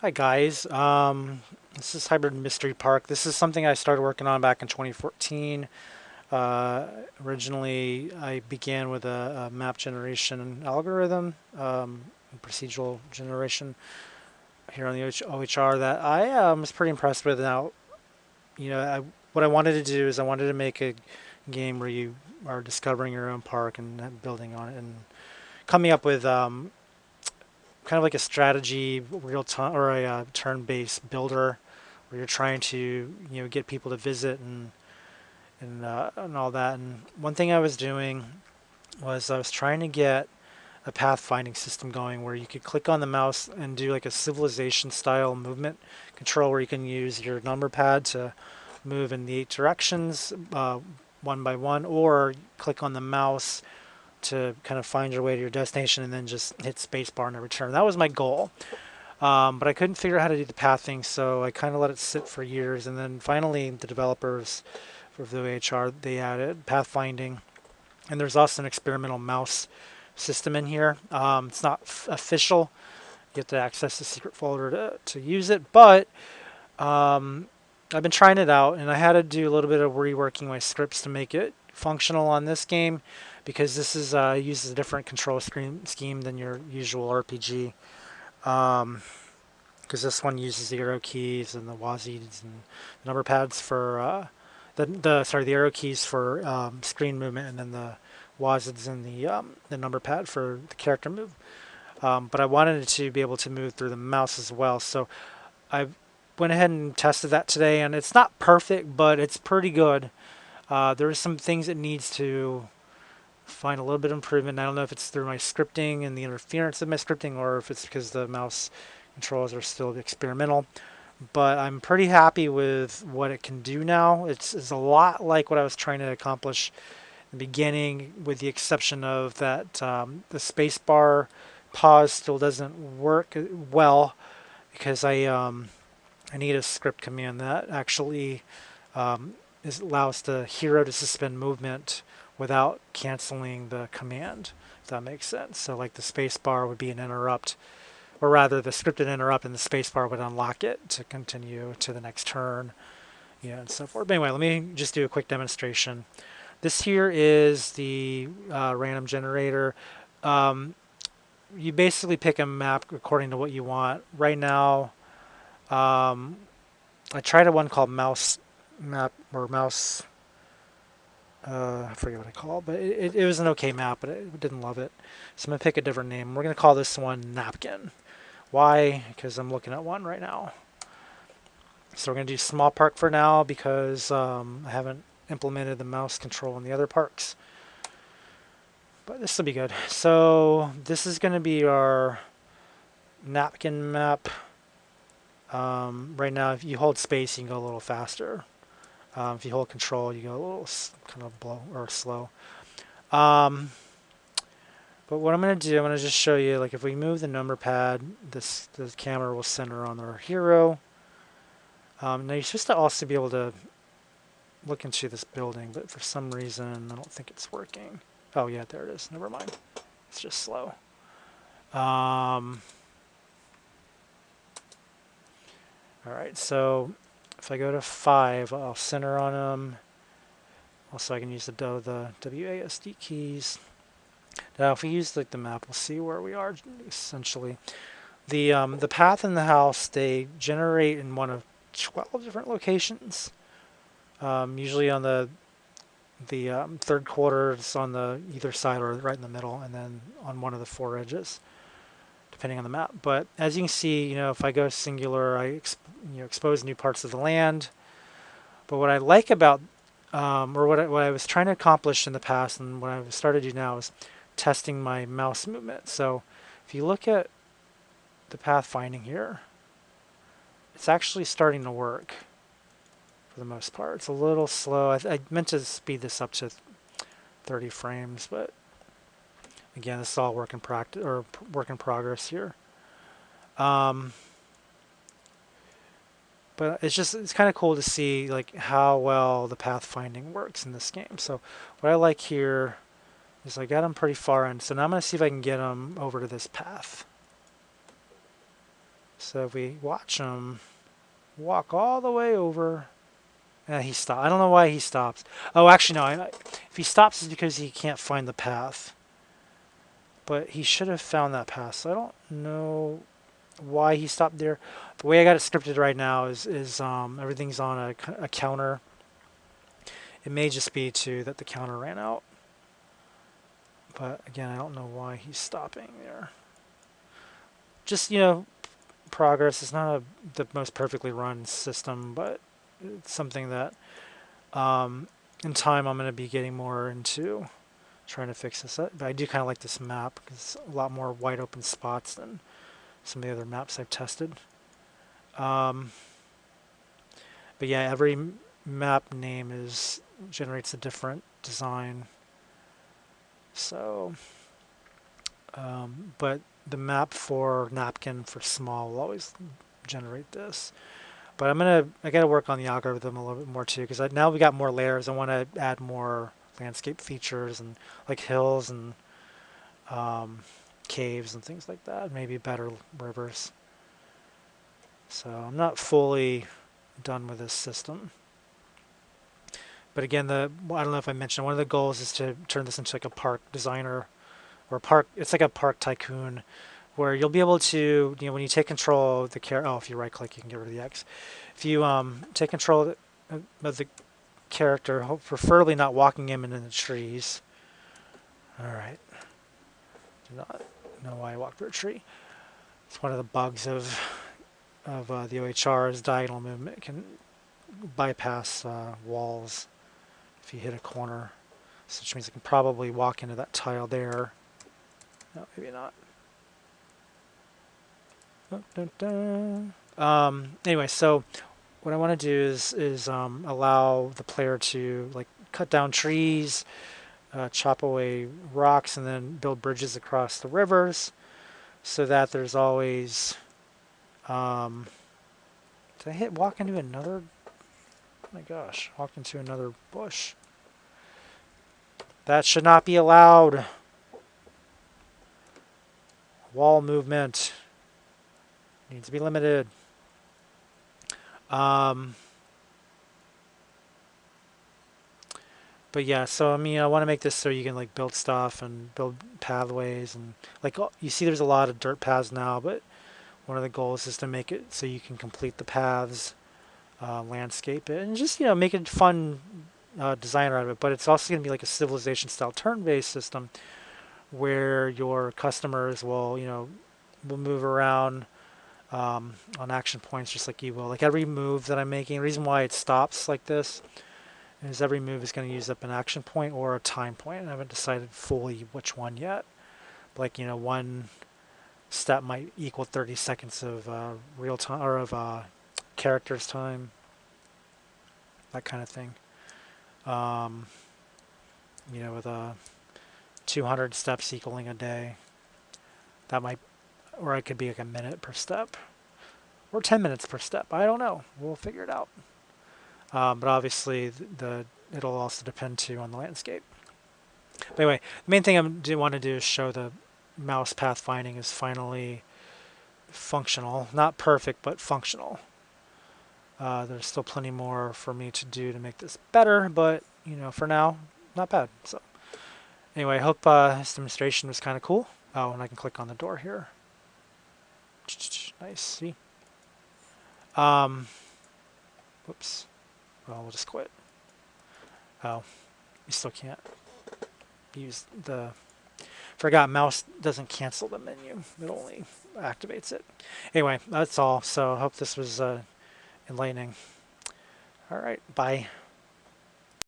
Hi guys, this is Hybrid Mystery Park. This is something I started working on back in 2014. Uh, Originally, I began with a map generation algorithm, procedural generation here on the OHR that I was pretty impressed with. Now, what I wanted to do is I wanted to make a game where you are discovering your own park and building on it and coming up with kind of like a strategy real time or a turn-based builder where you're trying to get people to visit and all that. And one thing I was doing was I was trying to get a pathfinding system going where you could click on the mouse and do like a civilization style movement control where you can use your number pad to move in the 8 directions one by one, or click on the mouse to kind of find your way to your destination and then just hit spacebar and return. That was my goal. But I couldn't figure out how to do the pathing, so I kind of let it sit for years. And then finally, the developers for the HR, they added pathfinding. And there's also an experimental mouse system in here. It's not official. You have to access the secret folder to use it. But I've been trying it out, and I had to do a little bit of reworking my scripts to make it functional on this game because this is uses a different control scheme than your usual RPG. Because this one uses the arrow keys and the WASDs and the number pads for the arrow keys for screen movement, and then the WASDs and the number pad for the character move. But I wanted it to be able to move through the mouse as well, so I went ahead and tested that today, and it's not perfect, but it's pretty good. There are some things it needs to find a little bit of improvement. I don't know if it's through my scripting and the interference of my scripting, or if it's because the mouse controls are still experimental. But I'm pretty happy with what it can do now. It's a lot like what I was trying to accomplish in the beginning, with the exception of that the spacebar pause still doesn't work well because I need a script command that actually allows the hero to suspend movement without canceling the command, if that makes sense. So like the spacebar would be an interrupt, or rather the scripted interrupt, and the spacebar would unlock it to continue to the next turn, and so forth. But anyway, let me just do a quick demonstration. This here is the random generator. You basically pick a map according to what you want. Right now, I tried a one called mouse map or mouse. I forget what I call it, but it was an okay map, but I didn't love it. So I'm going to pick a different name. We're going to call this one Napkin. Why? Because I'm looking at one right now. So we're going to do small park for now because I haven't implemented the mouse control in the other parks. But this will be good. So this is going to be our napkin map. Right now, if you hold space, you can go a little faster. If you hold control, you go a little kind of slow. But what I'm going to do, I'm going to just show you, like if we move the number pad, the camera will center on our hero. Now you're supposed to also be able to look into this building, but for some reason, I don't think it's working. Oh yeah, there it is. Never mind. It's just slow. All right, so if I go to 5, I'll center on them. Also, I can use the WASD keys. Now, if we use like the map, we'll see where we are. Essentially, the path in the house, they generate in one of 12 different locations. Usually on the third quarter, it's on the either side or right in the middle, and then on one of the 4 edges, depending on the map. But as you can see, if I go singular, I expose new parts of the land. But what I like about, or what I was trying to accomplish in the past, and what I've started to do now, is testing my mouse movement. So if you look at the pathfinding here, it's actually starting to work for the most part. It's a little slow. I meant to speed this up to 30 frames, but again, this is all work in practice or work in progress here. But it's kind of cool to see like how well the pathfinding works in this game. So what I like here is I got them pretty far in. So now I'm going to see if I can get them over to this path. So if we watch him walk all the way over, he stopped. I don't know why he stops. Oh, actually, no. If he stops, it's because he can't find the path. But he should have found that path. So I don't know why he stopped there. The way I got it scripted right now is everything's on a counter. It may just be that the counter ran out. But again, I don't know why he's stopping there. Just, progress. It's not the most perfectly run system, but it's something that in time I'm going to be getting more into trying to fix this up. But I do kind of like this map because it's a lot more wide open spots than some of the other maps I've tested. But yeah, every map name generates a different design. So, but the map for napkin for small will always generate this. But I gotta work on the algorithm a little bit more too, because now we got more layers. I want to add more landscape features and like hills and caves and things like that. Maybe better rivers. So I'm not fully done with this system. But again, I don't know if I mentioned, one of the goals is to turn this into like a park designer or it's like a park tycoon where you'll be able to, when you take control of the if you right click, you can get rid of the X. If you take control of the character, preferably not walking him into the trees. All right. Do not know why I walked through a tree. It's one of the bugs of the OHR is diagonal movement can bypass walls if you hit a corner, so which means I can probably walk into that tile there. No, maybe not. Anyway, so what I want to do is allow the player to like cut down trees, chop away rocks, and then build bridges across the rivers, so that there's always. Did I walk into another? Oh my gosh, walked into another bush. That should not be allowed. Wall movement needs to be limited. But yeah, so I mean, I want to make this so you can like build stuff and build pathways and like you see, there's a lot of dirt paths now, but one of the goals is to make it so you can complete the paths, landscape it, and just make it fun design out of it. But it's also going to be like a civilization-style turn-based system where your customers will will move around on action points just like you will. Like every move that I'm making, the reason why it stops like this is every move is going to use up an action point or a time point. I haven't decided fully which one yet. Like, one step might equal 30 seconds of real time or of character's time, that kind of thing. With 200 steps equaling a day, that might, or it could be like a minute per step or 10 minutes per step. I don't know. We'll figure it out. But obviously, it'll also depend too on the landscape. But anyway, the main thing I do want to do is show the mouse pathfinding is finally functional. Not perfect, but functional. There's still plenty more for me to do to make this better, but for now, not bad. So anyway, I hope this demonstration was kind of cool. Oh, and I can click on the door here. Nice. See. Whoops. Well, we'll just quit. Oh, you still can't use the. Forgot mouse doesn't cancel the menu. It only activates it. Anyway, that's all. So I hope this was enlightening. All right. Bye.